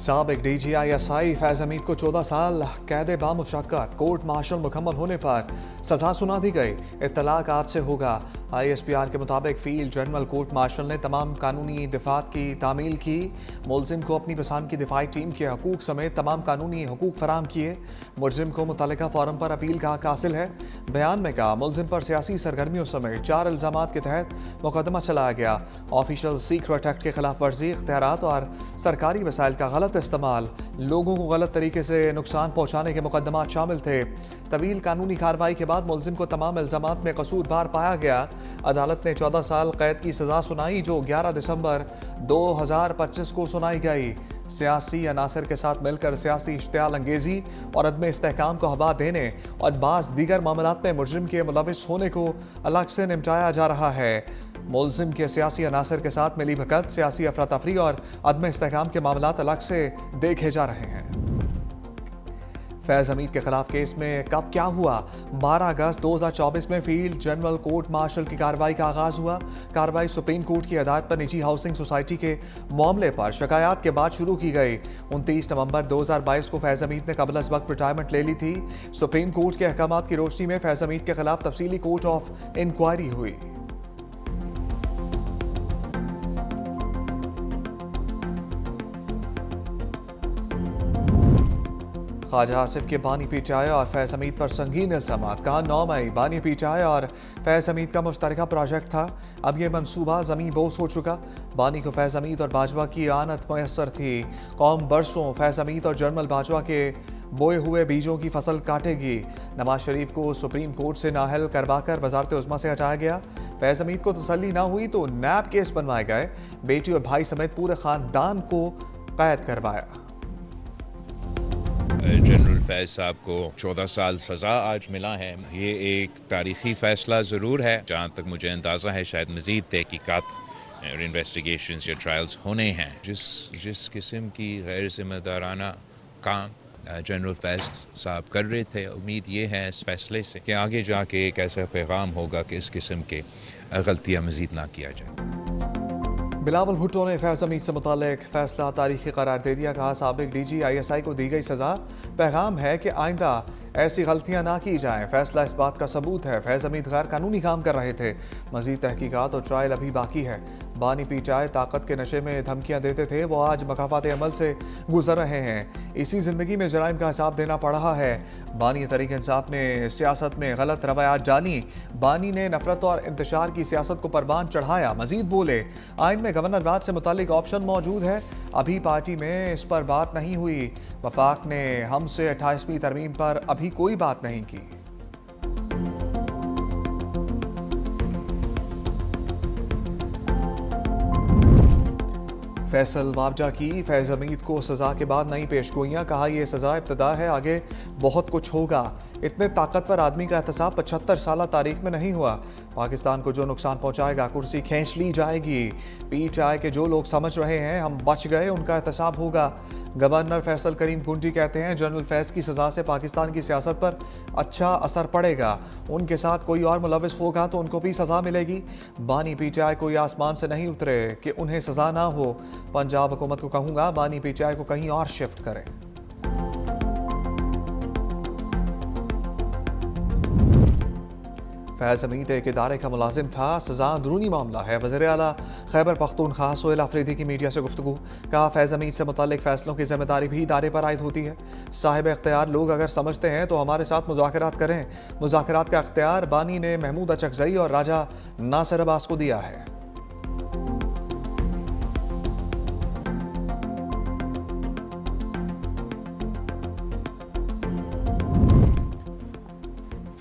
साबिक DGISI फैज हमीद को 14 साल कैद बामुशक्कत कोर्ट मार्शल मुकम्मल होने पर सजा सुना दी गई। इत्तलाक आज से होगा। ISPR के मुताबिक फील्ड जनरल कोर्ट मार्शल ने तमाम कानूनी दिफात की तामील की। मुलजिम को अपनी पसंद की दिफाई टीम के हकूक समेत तमाम कानूनी हकूक फराम किए। मुलजिम को मुतल्लिका फॉरम पर अपील का हक हासिल है। बयान में कहा मुलजिम पर सियासी सरगर्मियों समेत 4 इल्जामात के तहत मुकदमा चलाया गया। ऑफिशियल सीक्रेट एक्ट के खिलाफ वर्जी, इख्तियारात और सरकारी वसाइल का गलत इस्तेमाल, लोगों को गलत तरीके से नुकसान पहुंचाने के मुकदमात शामिल थे। तवील कानूनी कार्रवाई के बाद मुलजिम को तमाम इल्जामात में कसूरवार पाया गया। अदालत ने 14 साल कैद की सजा सुनाई जो 11 दिसंबर 2025 को सुनाई गई। सियासी अनासर के साथ मिलकर सियासी इश्तियाल अंगेजी और अदम इस्तेहकाम को हवा देने और बाज़ दीगर मामलात में मुजरिम के मुलविस होने को अलग से निपटाया जा रहा है। मुलजिम के सियासी अनासर के साथ मिली भगत, सियासी अफरा तफरी और अदम इस्तेहकाम के मामलात अलग से देखे जा रहे हैं। फैज हमीद के खिलाफ केस में कब क्या हुआ? 12 अगस्त 2024 में फील्ड जनरल कोर्ट मार्शल की कार्रवाई का आगाज हुआ। कार्रवाई सुप्रीम कोर्ट की हदायत पर निजी हाउसिंग सोसाइटी के मामले पर शिकायत के बाद शुरू की गई। 29 नवंबर 2022 को फैज हमीद ने कबल अज़ वक्त रिटायरमेंट ले ली थी। सुप्रीम कोर्ट के अहकामात की रोशनी में फैज हमीद के खिलाफ तफसीली कोर्ट ऑफ इंक्वायरी हुई। ख्वाजा आसिफ के बानी पीटीआई और फैज हमीद पर संगीन इल्जामात। कहा 9 मई बानी पीटीआई और फैज हमीद का मुश्तरका प्रोजेक्ट था। अब यह मंसूबा ज़मीन बोस हो चुका। बानी को फैज हमीद और बाजवा की आनत मैसर थी। कौम बरसों फैज हमीद और जनरल बाजवा के बोए हुए बीजों की फसल काटेगी। नवाज शरीफ को सुप्रीम कोर्ट से नाअहल करवाकर वजारत उज़्मा से हटाया गया। फैज हमीद को तसल्ली ना हुई तो नैब केस बनवाए गए। बेटी और भाई समेत पूरे खानदान को कैद करवाया। जनरल फैज साहब को 14 साल सज़ा आज मिला है। ये एक तारीख़ी फ़ैसला ज़रूर है। जहाँ तक मुझे अंदाज़ा है शायद मज़ीद तहकीकात और इन्वेस्टिगेशंस या ट्रायल्स होने हैं। जिस किस्म की गैर ज़िम्मेदाराना काम जनरल फैज साहब कर रहे थे, उम्मीद ये है इस फ़ैसले से कि आगे जाके एक ऐसा पैगाम होगा कि इस किस्म के गलतियाँ मज़ीद ना किया जाए। बिलावल भुट्टो ने फैज हमीद से मुतालिक फैसला तारीखी करार दे दिया। कहा साबिक DGISI को दी गई सजा पैगाम है कि आइंदा ऐसी गलतियां ना की जाएं। फैसला इस बात का सबूत है फैज हमीद गैर कानूनी काम कर रहे थे। मजीद तहकीकात और ट्रायल अभी बाकी है। बानी पीटीआई ताकत के नशे में धमकियां देते थे, वो आज मकाफात अमल से गुजर रहे हैं। इसी जिंदगी में जराइम का हिसाब देना पड़ रहा है। बानी तहरीक इंसाफ ने सियासत में गलत रवायात डाली। बानी ने नफरत और इंतशार की सियासत को परवान चढ़ाया। मजीद बोले आइन में गवर्नर राज से मुतालिक ऑप्शन मौजूद है, अभी पार्टी में इस पर बात नहीं हुई। वफाक ने हमसे 28वीं तरमीम पर अभी कोई बात नहीं की। फैसल वाबजा की फैज हमीद को सजा के बाद नई पेशगोइयां। कहा यह सजा इब्तदा है, आगे बहुत कुछ होगा। इतने ताकतवर आदमी का एहतसाब 75 साल तारीख में नहीं हुआ। पाकिस्तान को जो नुकसान पहुंचाएगा कुर्सी खींच ली जाएगी। पीटीआई के जो लोग समझ रहे हैं हम बच गए, उनका एहतसाब होगा। गवर्नर फैसल करीम कुंजी कहते हैं जनरल फैज की सजा से पाकिस्तान की सियासत पर अच्छा असर पड़ेगा। उनके साथ कोई और मुलविस होगा तो उनको भी सजा मिलेगी। बानी पीटीआई कोई आसमान से नहीं उतरे कि उन्हें सजा ना हो। पंजाब हुकूमत को कहूंगा बानी पीटीआई को कहीं और शिफ्ट करें। फैज हमीद एक इदारे का मुलाजिम था, सजा अंदरूनी मामला है। वज़ीर आला खैबर पख्तूनख्वा सोहेल अफरीदी की मीडिया से गुफ्तगू। कहा फैज हमीद से मुतालिक फैसलों की जिम्मेदारी भी इदारे पर आयद होती है। साहिब इख्तियार लोग अगर समझते हैं तो हमारे साथ मुज़ाकरात करें। मुज़ाकरात का इख्तियार बानी ने महमूद अचकज़ई और राजा नासिर अब्बास को दिया है।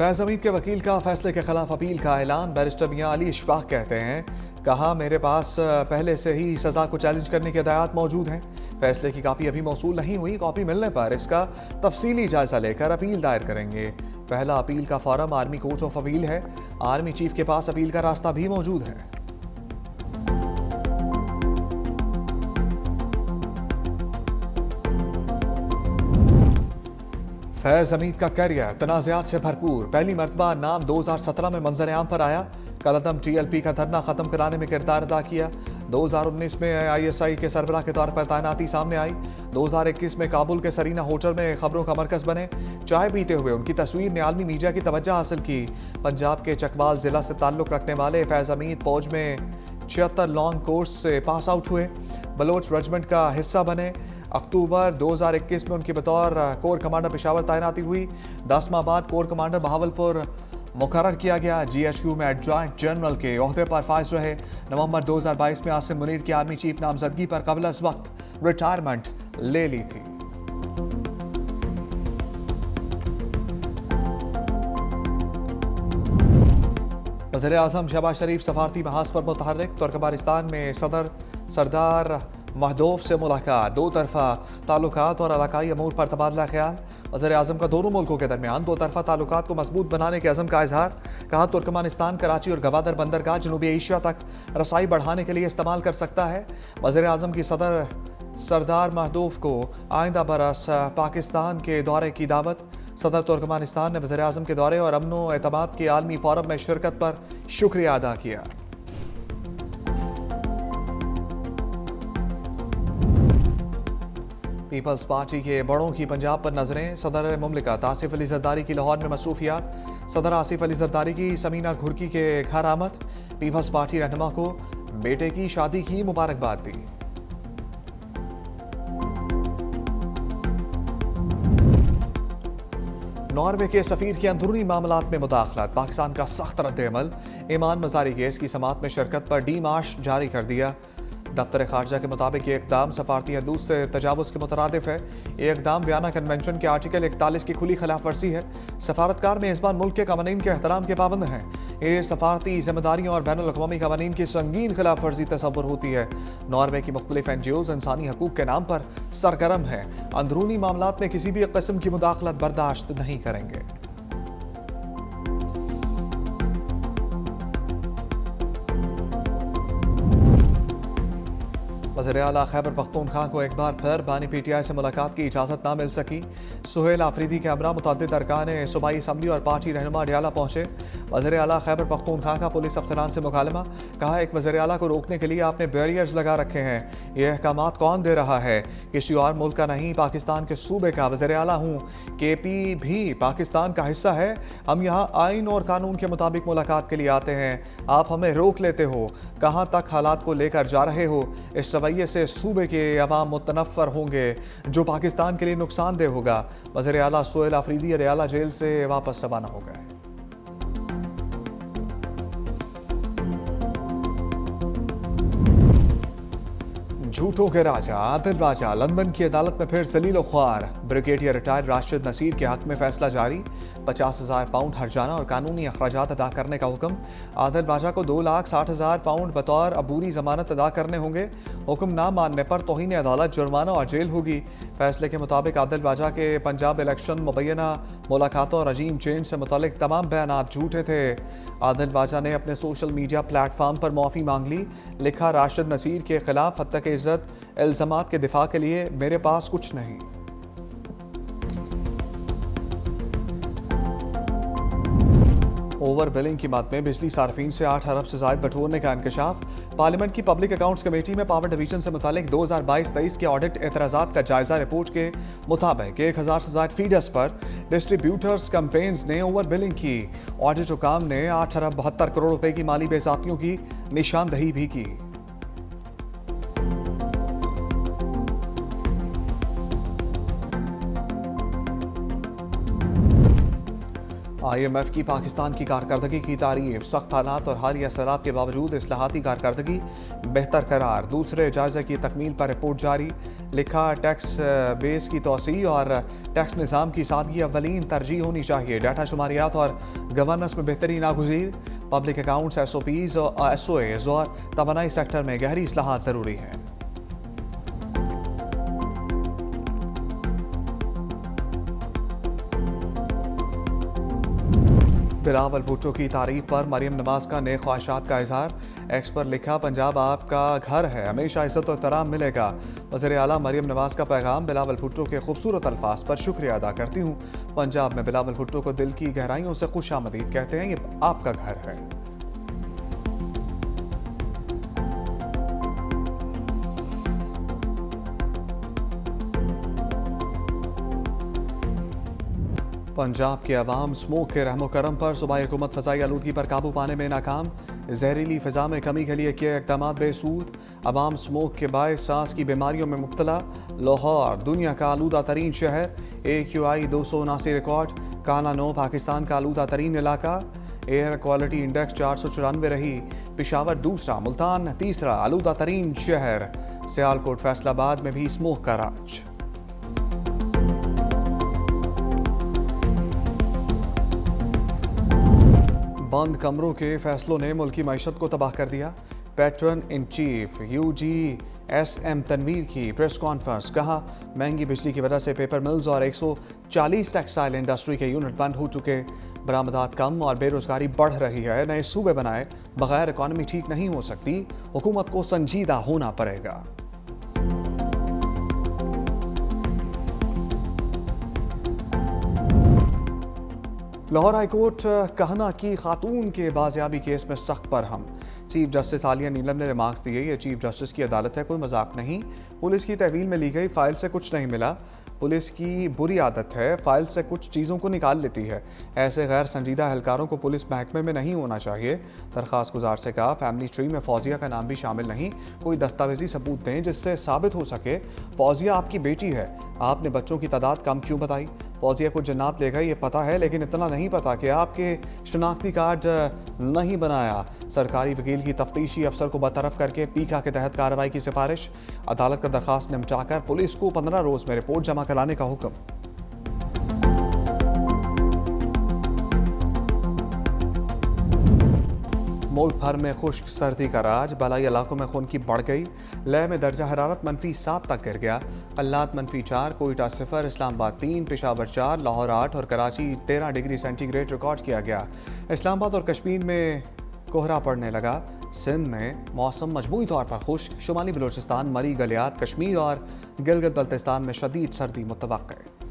फैज हमीद के वकील का फैसले के खिलाफ अपील का ऐलान। बैरिस्टर मियां अली इशफाक कहते हैं, कहा मेरे पास पहले से ही सज़ा को चैलेंज करने की हिदायत मौजूद हैं। फैसले की कापी अभी मौसूल नहीं हुई। कॉपी मिलने पर इसका तफसीली जायजा लेकर अपील दायर करेंगे। पहला अपील का forum army court of appeal है। आर्मी चीफ के पास अपील का रास्ता भी मौजूद है। फैज हमीद का कैरियर तनाज़ात से भरपूर। पहली मरतबा नाम 2017 में मंजर आम पर आया। कलअदम TLP का धरना खत्म कराने में किरदार अदा किया। 2019 में ISI के सरबराह के तौर पर तैनाती सामने आई। 2021 में काबुल के सरीना होटल में खबरों का मरकज बने। चाय पीते हुए उनकी तस्वीर ने आलमी मीडिया की तवज्जो हासिल की। पंजाब के चकवाल जिला से ताल्लुक रखने वाले फैज अमीद फौज में 76 लॉन्ग कोर्स से पास आउट हुए। बलोच रेजिमेंट का हिस्सा बने। अक्टूबर 2021 में उनकी बतौर कोर कमांडर पेशावर तैनाती हुई। 10 माह बाद कोर कमांडर बहावलपुर मुकर्रर किया गया। GHQ में एडजॉइंट जनरल के ओहदे पर फाइज रहे। नवंबर 2022 में आसिम मुनीर की आर्मी चीफ नामजदगी पर कबल अज वक्त रिटायरमेंट ले ली थी। वज़ीर आज़म शहबाज शरीफ सफारती महाज पर मुतहर्रिक। तुर्कमेनिस्तान में सदर सरदार महदूब से मुलाकात। दो तरफा ताल्लुकात और इलाकाई अमूर पर तबादला ख्याल। वज़ीर आज़म का दोनों मुल्कों के दरमियान दो तरफा ताल्लुकात को मजबूत बनाने के अज़म का इजहार। कहा तुर्कमेनिस्तान कराची और गवादर बंदरगाह जनूबी एशिया तक रसाई बढ़ाने के लिए इस्तेमाल कर सकता है। वज़ीर आज़म की सदर सरदार महदूब को आइंदा बरस पाकिस्तान के दौरे की दावत। सदर तुर्कमेनिस्तान ने वज़ीर आज़म के दौरे और अमन व एतमाद के आलमी फोरम में शिरकत पर शुक्रिया अदा किया। पीपल्स पार्टी के बड़ों की पंजाब पर नजरें। सदर मुमलिकत आसिफ अली जरदारी की लाहौर में मसरूफियात। सदर आसिफ अली जरदारी की समीना घुर्की के घर आमद। पीपल्स पार्टी रहनुमा को बेटे की शादी की मुबारकबाद दी। नॉर्वे के सफीर की अंदरूनी मामलात में मुदाखलत। पाकिस्तान का सख्त रद्द-ए-अमल। ईमान मजारी केस की समात में शिरकत पर डीमार्श जारी कर दिया। दफ्तर खारजा के मुताबिक ये इकदाम सफारती हदूद से तजावुज़ के मुतरादिफ है। ये इकदाम वियना कन्वेंशन के आर्टिकल 41 की खुली खिलाफ वर्जी है। सफारतकार मेज़बान मुल्क के कवानीन के एहतराम के पाबंद हैं। ये सफारती जिम्मेदारियों और बैनुल अक़वामी कवानीन की संगीन खिलाफ वर्जी तस्वुर होती है। नॉर्वे की मुख्तलिफ NGOs इंसानी हकूक़ के नाम पर सरगर्म हैं। अंदरूनी मामलात में किसी भी किस्म की मुदाखलत बर्दाश्त नहीं करेंगे। वज़ीर आला खैबर पख्तूनख्वा को एक बार फिर बानी PTI से मुलाकात की इजाज़त ना मिल सकी। सुहेल आफरीदी के हमरा मुतअद्दिद अरकान सूबाई असम्बली और पार्टी रहनुमा अडियाला पहुंचे। वज़ीर आला खैबर पख्तूनख्वा का पुलिस अफसरान से मुकालमा। कहा एक वज़ीर आला को रोकने के लिए आपने बैरियर्स लगा रखे हैं। ये अहकामात कौन दे रहा है? किसी और मुल्क का नहीं, पाकिस्तान के सूबे का वज़ीर आला हूँ। KP भी पाकिस्तान का हिस्सा है। हम यहाँ आइन और कानून के मुताबिक मुलाकात के लिए आते हैं। आप हमें रोक लेते हो। कहाँ तक हालात को लेकर जा रहे हो? इस रवैये से सूबे के अवाम मुतनफ़र होंगे, जो पाकिस्तान के लिए नुकसानदेह होगा। वज़ीर आला सुहेल आफरीदी अडियाला जेल से वापस रवाना हो गए। झूठों के राजा आदिल राजा लंदन की अदालत में फिर जलील ख्वार। ब्रिगेडियर रिटायर्ड राशिद नसीर के हक में फैसला जारी। 50,000 पाउंड हर्जाना और कानूनी अखराजात अदा करने का हुक्म। आदिल राजा को 2,60,000 पाउंड बतौर अबूरी जमानत अदा करने होंगे। हुक्म ना मानने पर तौहीन अदालत, जुर्माना और जेल होगी। फैसले के मुताबिक आदिल राजा के पंजाब इलेक्शन, मुबैना मुलाकातों और रजीम चेंज से मुतालिक तमाम बयानात झूठे थे। आदिल राजा ने अपने सोशल मीडिया प्लेटफॉर्म पर माफ़ी मांग ली। लिखा, राशिद नसीर के खिलाफ हद तक इज्जत इल्ज़ामात के दिफा के लिए मेरे पास कुछ नहीं। ओवर बिलिंग की मद में बिजली सार्फिन से 8 अरब से ज़ायद बटोरने का इंकशाफ। पार्लियामेंट की पब्लिक अकाउंट्स कमेटी में पावर डिवीजन से मुतालिक 2022-23 के ऑडिट एतराज़ात का जायजा। रिपोर्ट के मुताबिक 1000 से ज़ायद फीडर्स पर डिस्ट्रीब्यूटर्स कंपेन्स ने ओवर बिलिंग की। ऑडिट हुकाम ने 8 अरब 72 करोड़ रुपए की माली बेज़ाब्तियों की निशानदही भी की। IMF की पाकिस्तान की कारकर्दगी की तारीफ। सख्त हालात और हालिया सैलाब के बावजूद इस्लाहाती कारकर्दगी बेहतर करार। दूसरे जायजे की तकमील पर रिपोर्ट जारी। लिखा, टैक्स बेस की तोसी और टैक्स निज़ाम की सादगी अव्वलीन तरजीह होनी चाहिए। डाटा शुमारियात और गवर्नेंस में बेहतरी नागुज़ीर। पब्लिक अकाउंट्स, SOPs और SOAs और तवानाई सेक्टर में गहरी इस्लाहात ज़रूरी हैं। बिलावल भुट्टो की तारीफ पर मरियम नवाज का नए ख्वाहिशात का इजहार। एक्स पर लिखा, पंजाब आपका घर है, हमेशा इज्जत और एहतराम मिलेगा। वज़ीर आला मरियम नवाज का पैगाम। बिलावल भुट्टो के खूबसूरत अल्फाज पर शुक्रिया अदा करती हूँ। पंजाब में बिलावल भुट्टो को दिल की गहराइयों से खुशामदीद कहते हैं। ये आपका घर है। पंजाब के अवाम स्मोक के रहमो करम पर सूबाई हुकूमत फ़ज़ाई आलूदगी पर काबू पाने में नाकाम। जहरीली फ़िज़ा में कमी के लिए किए इक़दाम बेसूद। अवाम स्मोक के बायस सांस की बीमारियों में मुब्तला। लाहौर दुनिया का आलूदा तरीन शहर। AQI 279 record. काला 9 पाकिस्तान का आलूदा तरीन इलाका। एयर क्वालिटी इंडेक्स 494 रही। पिशावर दूसरा, मुल्तान तीसरा आलूदा तरीन शहर। सियालकोट फैसलाबाद में भी स्मोक का राज। बंद कमरों के फैसलों ने मुल्की मईशत को तबाह कर दिया। Patron in chief UGSM Tanvir की प्रेस कॉन्फ्रेंस। कहा, महंगी बिजली की वजह से पेपर मिल्स और 140 टेक्सटाइल इंडस्ट्री के यूनिट बंद हो चुके। बरामदात कम और बेरोजगारी बढ़ रही है। नए सूबे बनाए बगैर इकॉनमी ठीक नहीं हो सकती। हुकूमत को संजीदा होना पड़ेगा। लाहौर हाईकोर्ट कहना की खातून के बाजियाबी केस में सख्त बरहम। चीफ जस्टिस आलिया नीलम ने रिमार्क्स दिए, ये चीफ जस्टिस की अदालत है, कोई मजाक नहीं। पुलिस की तहवील में ली गई फाइल से कुछ नहीं मिला। पुलिस की बुरी आदत है, फाइल से कुछ चीज़ों को निकाल लेती है। ऐसे गैर संजीदा एहलकारों को पुलिस महकमे में नहीं होना चाहिए। दरख्वास्त गुजार से कहा, फैमिली ट्री में फौजिया का नाम भी शामिल नहीं। कोई दस्तावेजी सबूत दें जिससे साबित हो सके फौजिया आपकी बेटी है। आपने बच्चों की तादाद कम क्यों बताई? फौजिया को जन्नत ले गए ये पता है, लेकिन इतना नहीं पता कि आपके शनाख्ती कार्ड नहीं बनाया। सरकारी वकील की तफ्तीशी अफसर को बरतरफ करके पीका के तहत कार्रवाई की सिफारिश। अदालत का दरखास्त निपटाकर पुलिस को 15 रोज में रिपोर्ट जमा कराने का हुक्म। मुल्क भर में खुश्क सर्दी का राज। बलाई इलाकों में खून की बढ़ गई। लेह में दर्जा हरारत -7 तक गिर गया। कल्लात -4, कोयटा 0, इस्लामाबाद 3, पेशावर 4, लाहौर 8 और कराची 13 डिग्री सेंटीग्रेड रिकॉर्ड किया गया। इस्लामाबाद और कश्मीर में कोहरा पड़ने लगा। सिंध में मौसम मजमूई तौर पर खुश्क। शुमाली बलूचिस्तान, मरी, गलियात, कश्मीर और गिलगित बल्तिस्तान में शदीद सर्दी मुतवक्के।